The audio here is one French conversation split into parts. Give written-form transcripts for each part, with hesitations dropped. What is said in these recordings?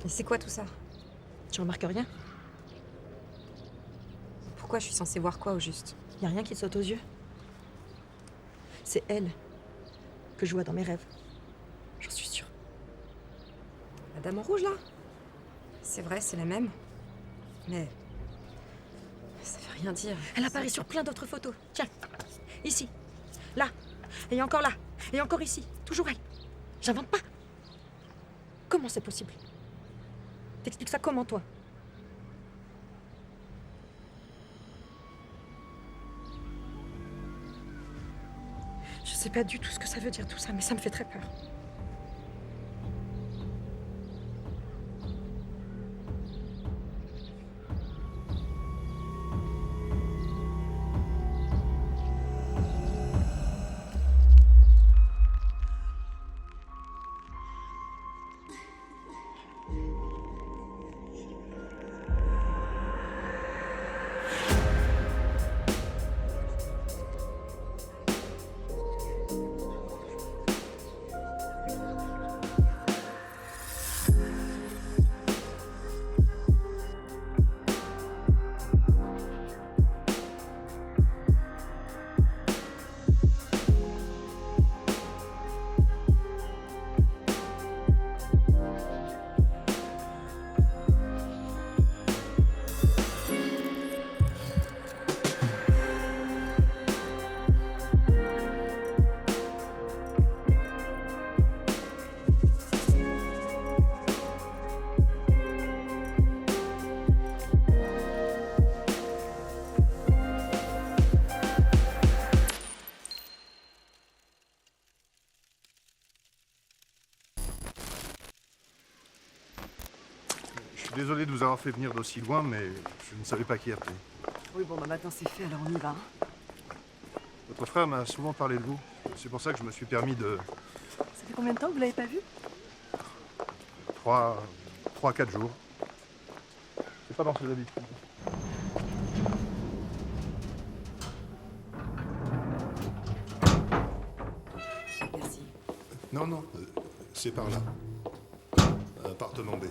Mais c'est quoi tout ça? Tu remarques rien? Pourquoi je suis censée voir quoi au juste? Y a rien qui te saute aux yeux? C'est elle que je vois dans mes rêves. J'en suis sûre. La dame en rouge là? C'est vrai, c'est la même. Mais... ça veut rien dire. Elle apparaît sur plein d'autres photos. Tiens, ici, là, et encore là, et encore ici. Toujours elle. J'invente pas. Comment c'est possible? T'expliques ça comment, toi? Je sais pas du tout ce que ça veut dire tout ça, mais ça me fait très peur. Je suis désolé de vous avoir fait venir d'aussi loin, mais je ne savais pas qui appeler. Oui, bon, bah maintenant c'est fait, alors on y va. Votre frère m'a souvent parlé de vous. C'est pour ça que je me suis permis de... Ça fait combien de temps que vous l'avez pas vu? 3-4 jours. C'est pas dans ses habitudes. Merci. Non, c'est par là. Appartement B.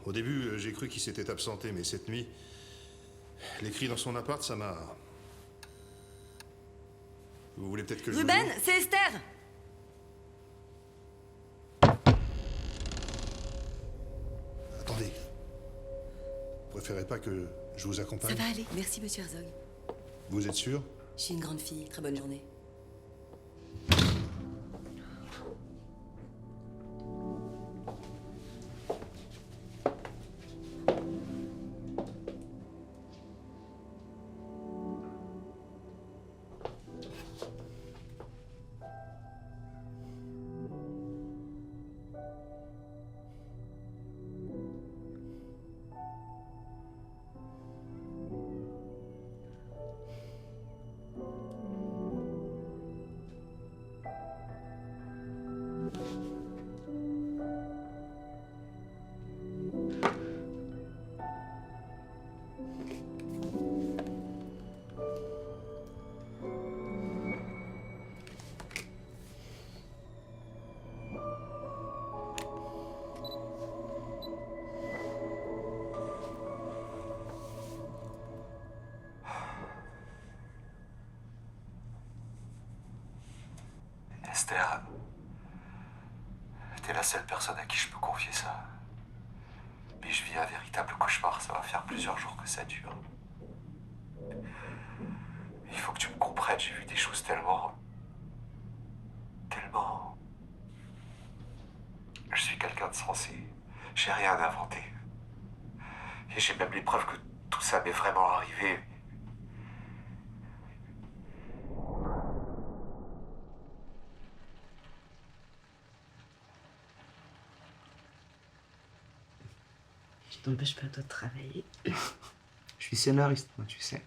Au début, j'ai cru qu'il s'était absenté, mais cette nuit, les cris dans son appart, ça m'a... Vous voulez peut-être que je... Ruben, c'est Esther! Attendez. Vous préférez pas que je vous accompagne? Ça va aller, merci monsieur Herzog. Vous êtes sûr? Je suis une grande fille, très bonne journée. Esther, t'es la seule personne à qui je peux confier ça. Mais je vis un véritable cauchemar, ça va faire plusieurs jours que ça dure. Il faut que tu me comprennes, j'ai vu des choses tellement... Je suis quelqu'un de sensé, j'ai rien inventé. Et j'ai même les preuves que tout ça m'est vraiment arrivé. Je t'empêche pas toi de travailler. Je suis scénariste, moi, tu sais.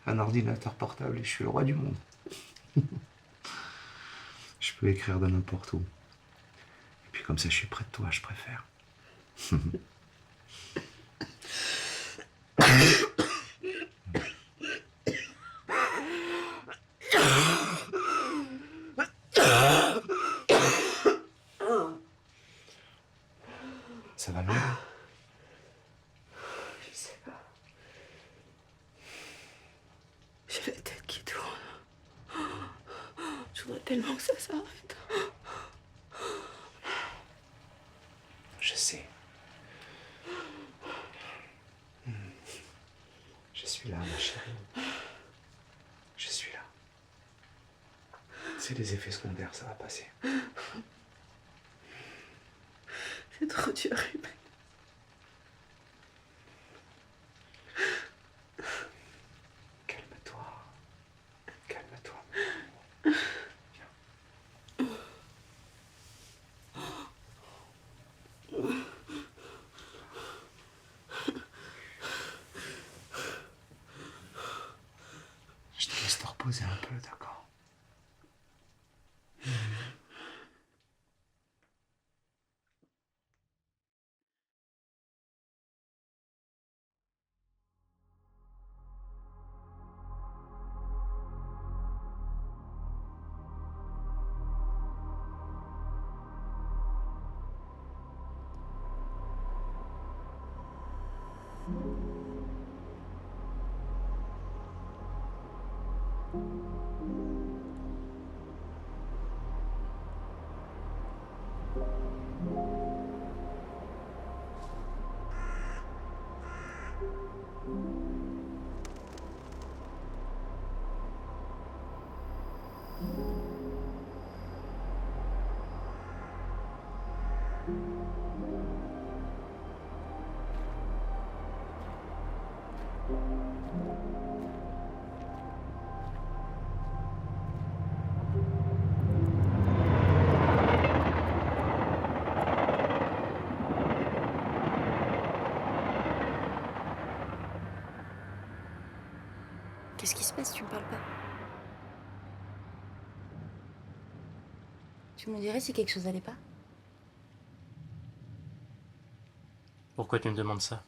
Un ordinateur portable et je suis le roi du monde. Je peux écrire de n'importe où. Et puis comme ça, je suis près de toi, je préfère. voudrais tellement que ça s'arrête. Je sais. Je suis là, ma chérie. Je suis là. C'est des effets secondaires, ça va passer. C'est trop dur, Ruben. Calme-toi. Calme-toi. Je te laisse te reposer un peu, d'accord? Qu'est-ce qui se passe? Tu me parles pas? Tu me dirais si quelque chose allait pas? Pourquoi tu me demandes ça?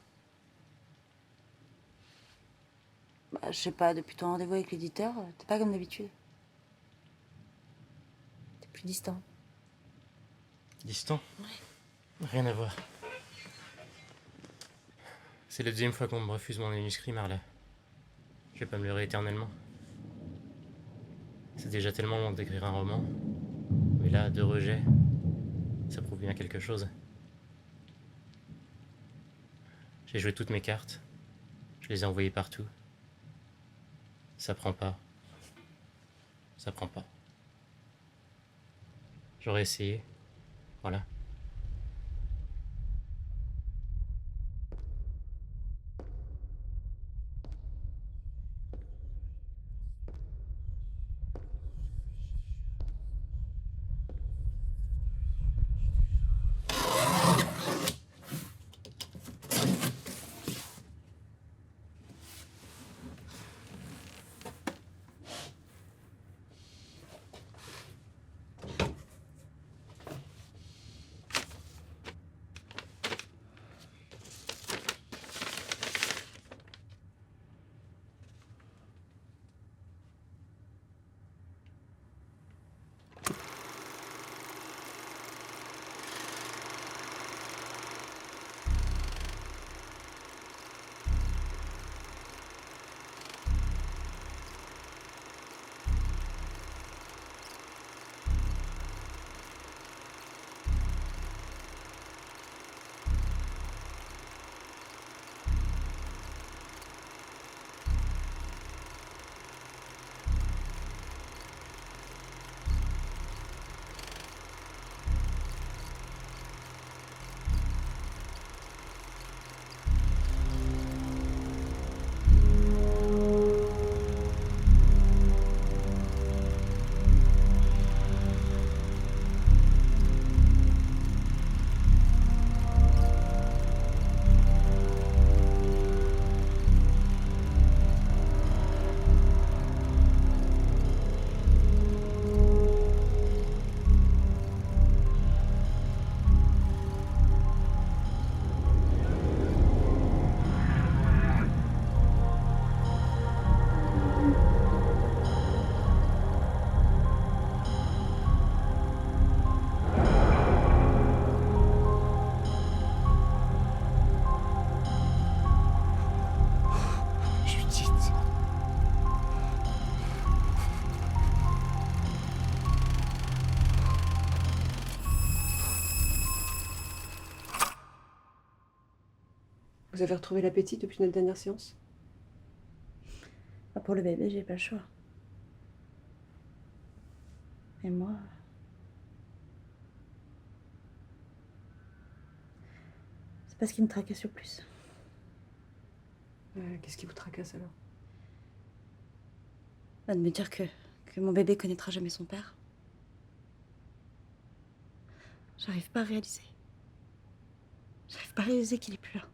Bah, je sais pas, depuis ton rendez-vous avec l'éditeur, t'es pas comme d'habitude. T'es plus distant. Distant? Rien à voir. C'est la deuxième fois qu'on me refuse mon manuscrit, Marla. Je vais pas me leurrer éternellement. C'est déjà tellement long d'écrire un roman. Mais là, 2 rejets, ça prouve bien quelque chose. J'ai joué toutes mes cartes. Je les ai envoyées partout. Ça prend pas. Ça prend pas. J'aurais essayé. Voilà. Vous avez retrouvé l'appétit depuis notre dernière séance? Pour le bébé, j'ai pas le choix. Et moi... c'est pas ce qui me tracasse le plus. Qu'est-ce qui vous tracasse alors? De me dire que mon bébé connaîtra jamais son père. J'arrive pas à réaliser. J'arrive pas à réaliser qu'il est plus là.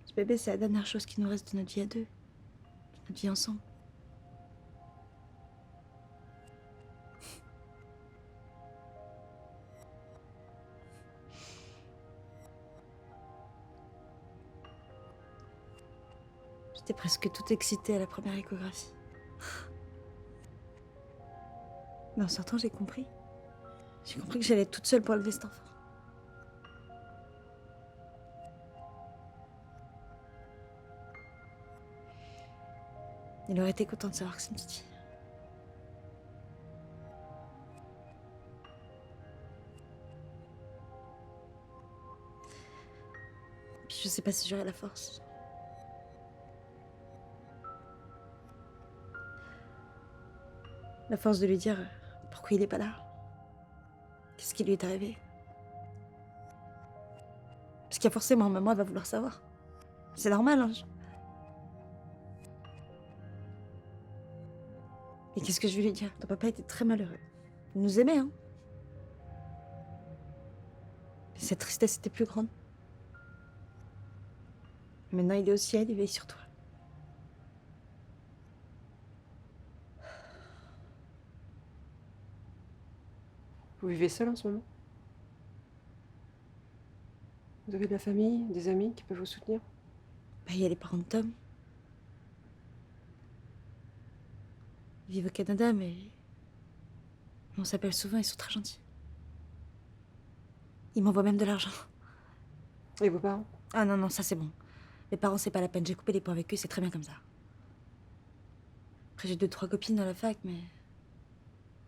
Ce bébé, c'est la dernière chose qui nous reste de notre vie à deux. De notre vie ensemble. J'étais presque toute excitée à la première échographie. Mais en sortant, j'ai compris. J'ai compris que j'allais être toute seule pour élever cet enfant. Il aurait été content de savoir que c'est une petite fille. Puis je sais pas si j'aurai la force. La force de lui dire pourquoi il est pas là. Qu'est-ce qui lui est arrivé. Parce qu'il y a forcément un moment, elle va vouloir savoir. C'est normal, hein. Et qu'est-ce que je vais lui dire? Ton papa était très malheureux. Il nous aimait, hein. Mais cette tristesse était plus grande. Maintenant, il est au ciel, il veille sur toi. Vous vivez seul en ce moment? Vous avez de la famille, des amis qui peuvent vous soutenir? Il y a les parents de Tom. Ils vivent au Canada, mais on s'appelle souvent, ils sont très gentils. Ils m'envoient même de l'argent. Et vos parents? Ah non, non, ça c'est bon. Les parents, c'est pas la peine. J'ai coupé les ponts avec eux, c'est très bien comme ça. Après, j'ai 2-3 copines dans la fac, mais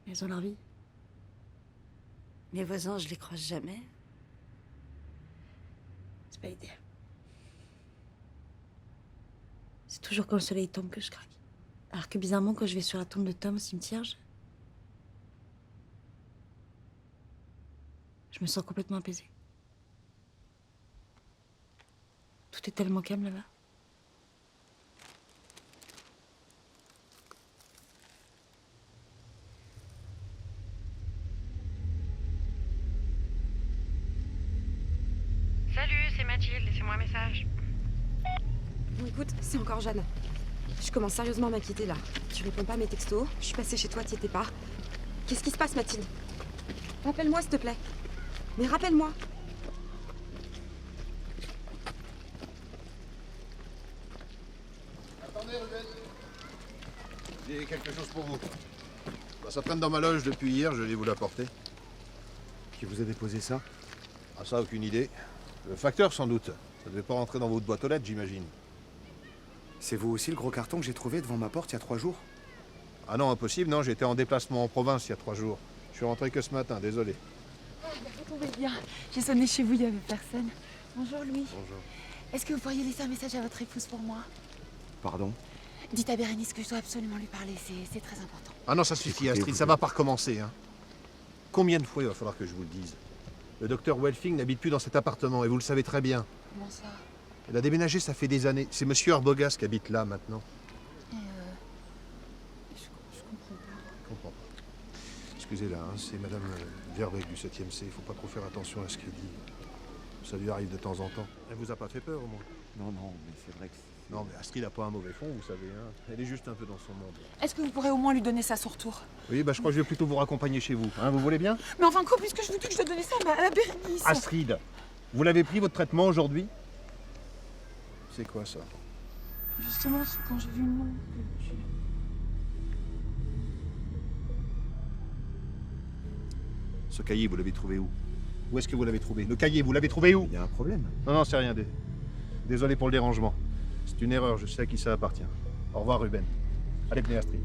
elles ont leur vie. Mes voisins, je les croise jamais. C'est pas idéal. C'est toujours quand le soleil tombe que je craque. Alors que bizarrement, quand je vais sur la tombe de Tom au cimetière, je me sens complètement apaisée. Tout est tellement calme là-bas. Salut, c'est Mathilde, laissez-moi un message. Bon, écoute, c'est encore Jeanne. Je commence sérieusement à m'inquiéter là. Tu réponds pas à mes textos, je suis passée chez toi, t'y étais pas. Qu'est-ce qui se passe, Mathilde? Rappelle-moi, s'il te plaît. Mais rappelle-moi. Attendez, Ruben. J'ai quelque chose pour vous. Ça traîne dans ma loge depuis hier, je vais vous l'apporter. Qui vous a déposé ça? Ah ça, aucune idée. Le facteur, sans doute. Ça devait pas rentrer dans votre boîte aux lettres, j'imagine. C'est vous aussi le gros carton que j'ai trouvé devant ma porte il y a 3 jours? Ah non, impossible, non, j'étais en déplacement en province il y a 3 jours. Je suis rentré que ce matin, désolé. Vous tombez bien. J'ai sonné chez vous, il n'y avait personne. Bonjour Louis. Bonjour. Est-ce que vous pourriez laisser un message à votre épouse pour moi? Pardon? Dites à Bérénice que je dois absolument lui parler, c'est très important. Ah non, ça suffit, Astrid, ça va pas recommencer. Hein. Combien de fois il va falloir que je vous le dise? Le docteur Welfing n'habite plus dans cet appartement, et vous le savez très bien. Comment ça? Elle a déménagé, ça fait des années. C'est monsieur Arbogast qui habite là, maintenant. Je comprends pas. Je comprends pas. Excusez-la, hein, c'est madame Verbeek du 7e C. Il faut pas trop faire attention à ce qu'elle dit. Ça lui arrive de temps en temps. Elle vous a pas fait peur, au moins? Non, non, mais c'est vrai que... Non, mais Astrid n'a pas un mauvais fond, vous savez. Hein. Elle est juste un peu dans son monde. Est-ce que vous pourrez au moins lui donner ça à son retour? Oui, bah je crois que je vais plutôt vous raccompagner chez vous. Hein, vous voulez bien? Mais enfin quoi, puisque je vous dis que je dois donner ça à Bérénice. Astrid, vous l'avez pris votre traitement aujourd'hui? C'est quoi ça? Justement, c'est quand j'ai vu le nom. Ce cahier, vous l'avez trouvé où? Où est-ce que vous l'avez trouvé? Le cahier, vous l'avez trouvé où? Il y a un problème. Non, non, c'est rien. Désolé pour le dérangement. C'est une erreur, je sais à qui ça appartient. Au revoir, Ruben. Allez, venez, Astrid.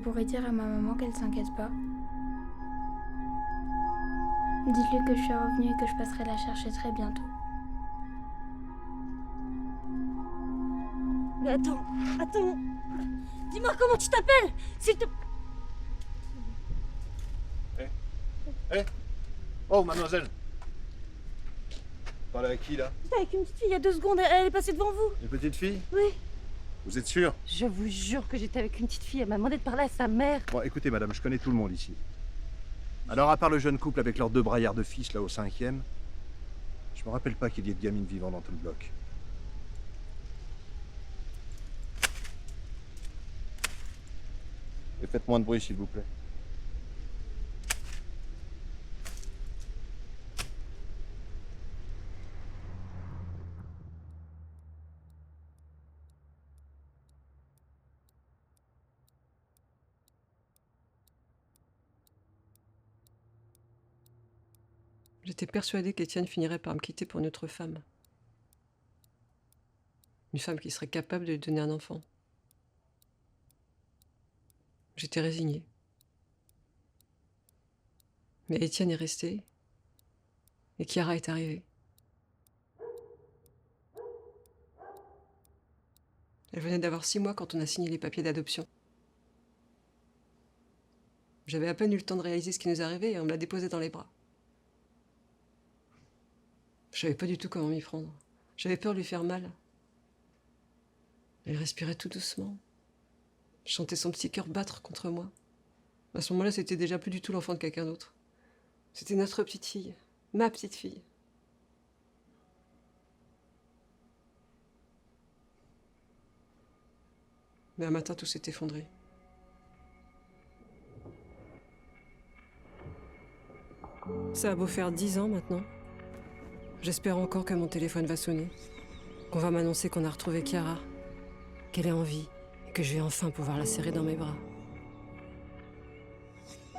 pourrez dire à ma maman qu'elle s'inquiète pas. Dites-lui que je suis revenue et que je passerai la chercher très bientôt. Mais attends. Dis-moi comment tu t'appelles, s'il te... Oh, mademoiselle. Parlez à qui, là? J'étais avec une petite fille il y a 2 secondes, elle est passée devant vous. Une petite fille? Oui. Vous êtes sûr? Je vous jure que j'étais avec une petite fille, elle m'a demandé de parler à sa mère. Bon, écoutez, madame, je connais tout le monde ici. Alors, à part le jeune couple avec leurs 2 braillards de fils, là, au 5e, je me rappelle pas qu'il y ait de gamines vivant dans tout le bloc. Et faites moins de bruit, s'il vous plaît. J'étais persuadée qu'Étienne finirait par me quitter pour une autre femme. Une femme qui serait capable de lui donner un enfant. J'étais résignée. Mais Étienne est resté. Et Chiara est arrivée. Elle venait d'avoir 6 mois quand on a signé les papiers d'adoption. J'avais à peine eu le temps de réaliser ce qui nous arrivait et on me l'a déposée dans les bras. Je savais pas du tout comment m'y prendre. J'avais peur de lui faire mal. Elle respirait tout doucement. Je sentais son petit cœur battre contre moi. À ce moment-là, c'était déjà plus du tout l'enfant de quelqu'un d'autre. C'était notre petite fille. Ma petite fille. Mais un matin, tout s'est effondré. Ça a beau faire 10 ans maintenant. J'espère encore que mon téléphone va sonner, qu'on va m'annoncer qu'on a retrouvé Chiara, qu'elle est en vie et que je vais enfin pouvoir la serrer dans mes bras.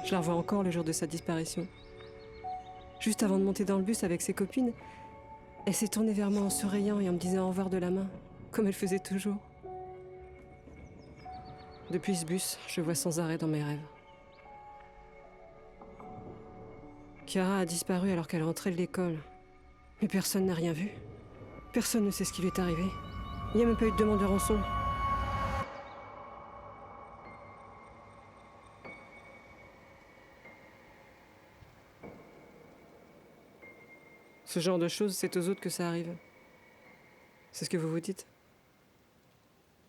Je la revois encore le jour de sa disparition. Juste avant de monter dans le bus avec ses copines, elle s'est tournée vers moi en souriant et en me disant au revoir de la main, comme elle faisait toujours. Depuis ce bus, je vois sans arrêt dans mes rêves. Chiara a disparu alors qu'elle rentrait de l'école. Mais personne n'a rien vu. Personne ne sait ce qui lui est arrivé. Il n'y a même pas eu de demande de rançon. Ce genre de choses, c'est aux autres que ça arrive. C'est ce que vous vous dites.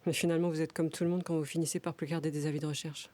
Mais finalement, vous êtes comme tout le monde quand vous finissez par plus garder des avis de recherche.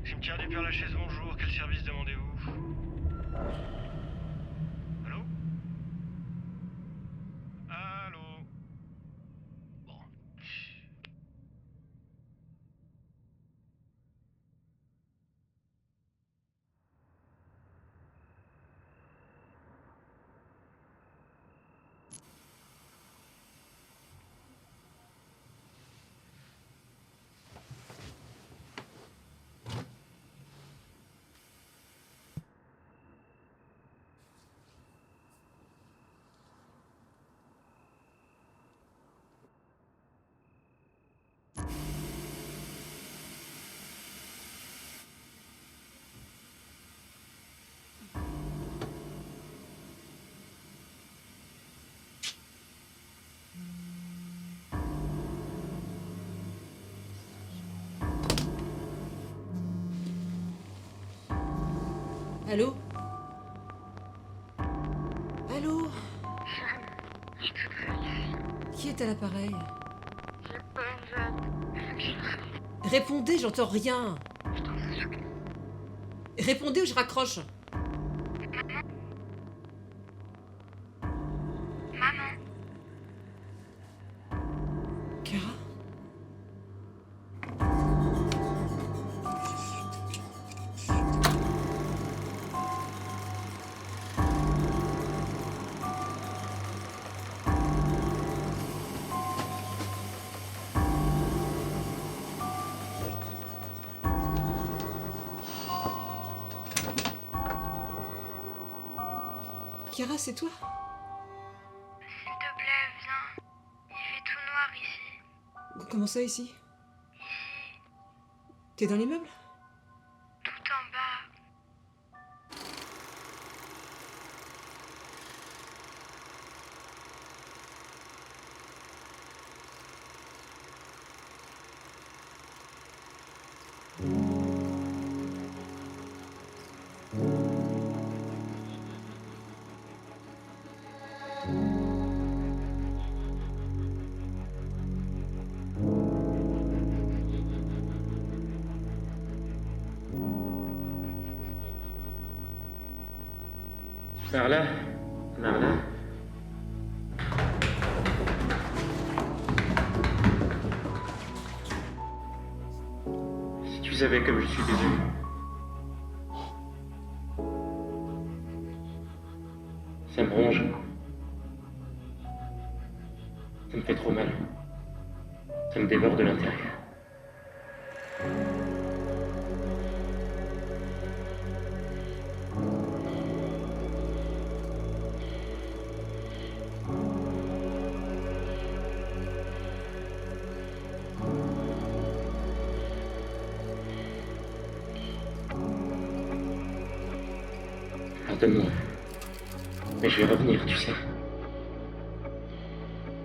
Cimetière du Père-Lachaise, bonjour. Quel service demandez-vous? Allô? Allô? Bon. Allô? Allô? Qui est à l'appareil? Répondez, j'entends rien. Répondez ou je raccroche. Maman. Kara? Kara, c'est toi? S'il te plaît, viens. Il fait tout noir ici. Comment ça, ici? T'es dans l'immeuble? Tout en bas. Marla? Marla? Si tu savais comme je suis désolé. Ça me ronge. Ça me fait trop mal. Ça me dévore de l'intérieur. Pardonne-moi. Mais je vais revenir, tu sais.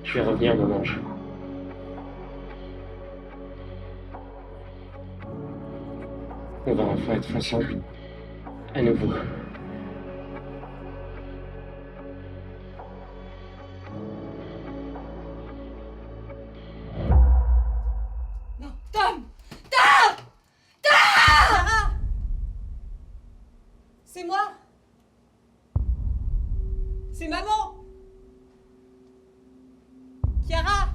Je vais revenir, mon ange. On va enfin être ensemble. À nouveau. Non, Tom! Tom! Tom! C'est moi? C'est maman! Chiara!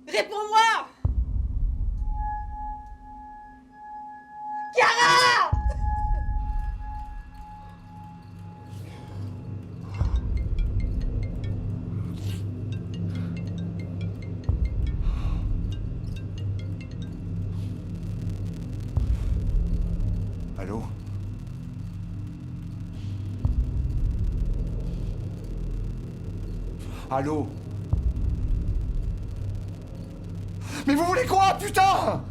Réponds-moi! Chiara! Allô? Allô? Mais vous voulez quoi, putain?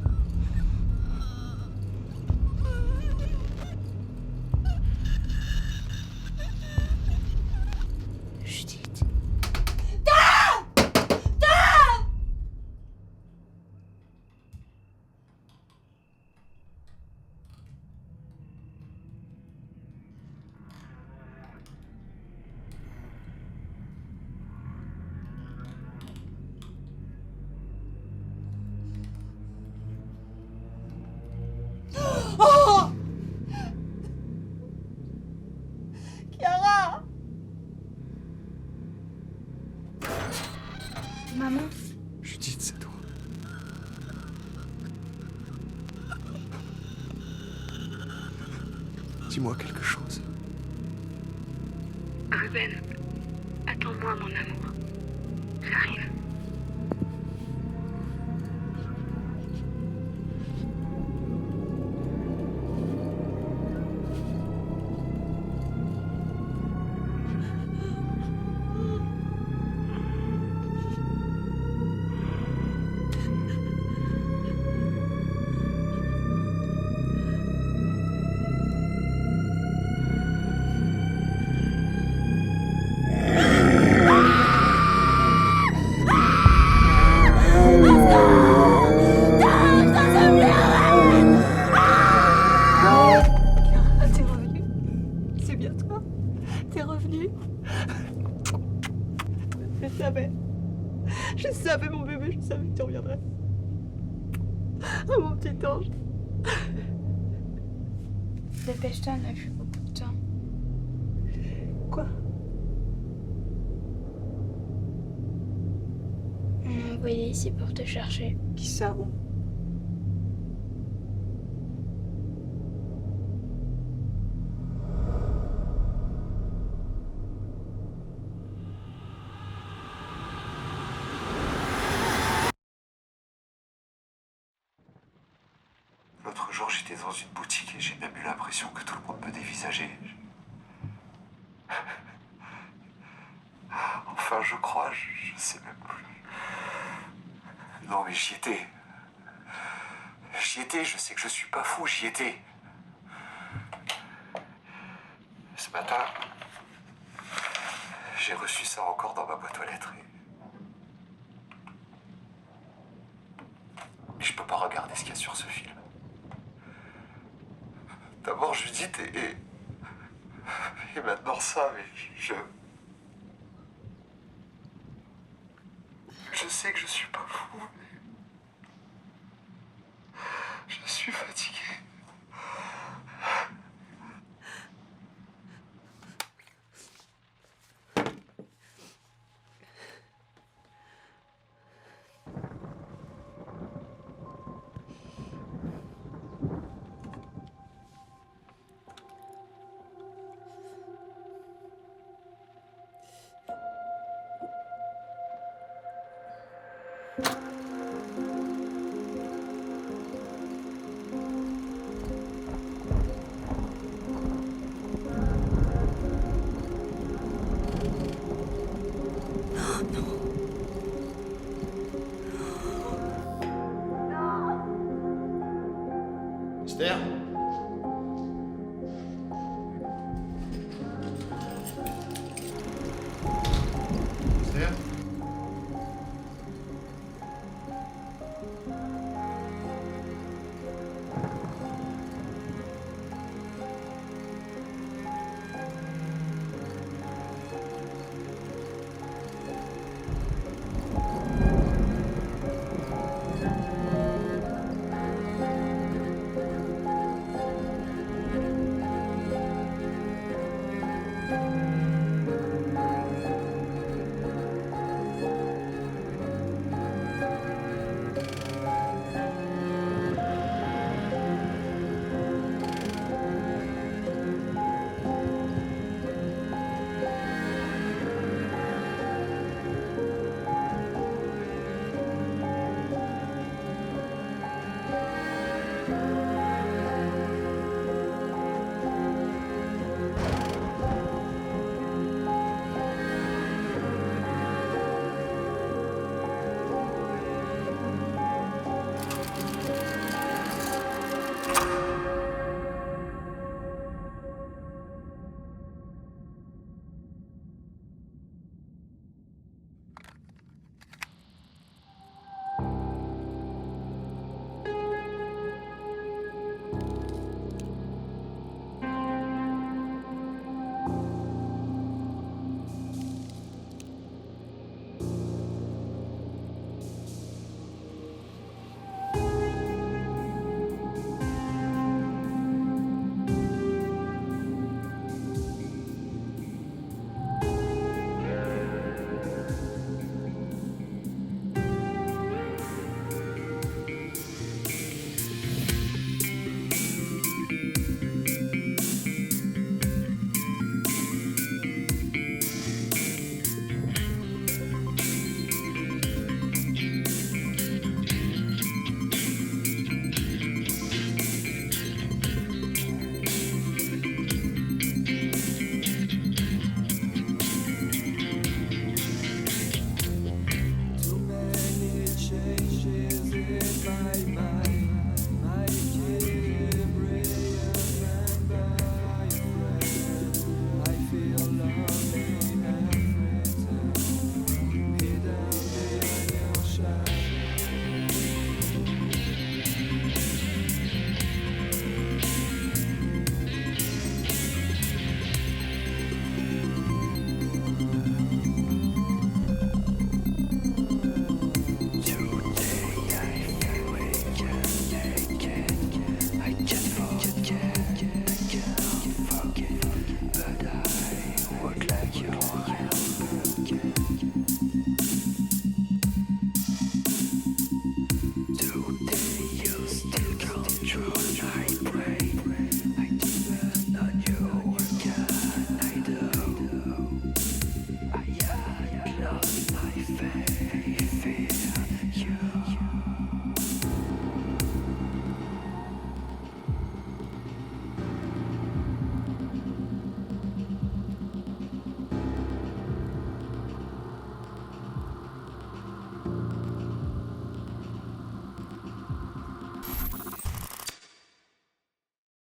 Judith. Tom! Tom! Oh! Chiara! Maman. Judith, c'est toi. Dis-moi quelque chose. Ruben, attends-moi, mon amour. J'arrive. Ah! Oh, mon petit ange. Dépêche-toi, on n'a plus beaucoup de temps. Quoi? On m'a envoyé ici pour te chercher. Qui ça? Où? L'autre jour, j'étais dans une boutique et j'ai même eu l'impression que tout le monde me dévisageait. Enfin, je crois, je sais même plus. Non, mais j'y étais. J'y étais, je sais que je suis pas fou, j'y étais. Ce matin, j'ai reçu ça encore dans ma boîte aux lettres. Et je peux pas regarder ce qu'il y a sur ce film. D'abord Judith et maintenant ça, mais je sais que je suis pas fou, mais je suis fatigué. Esther?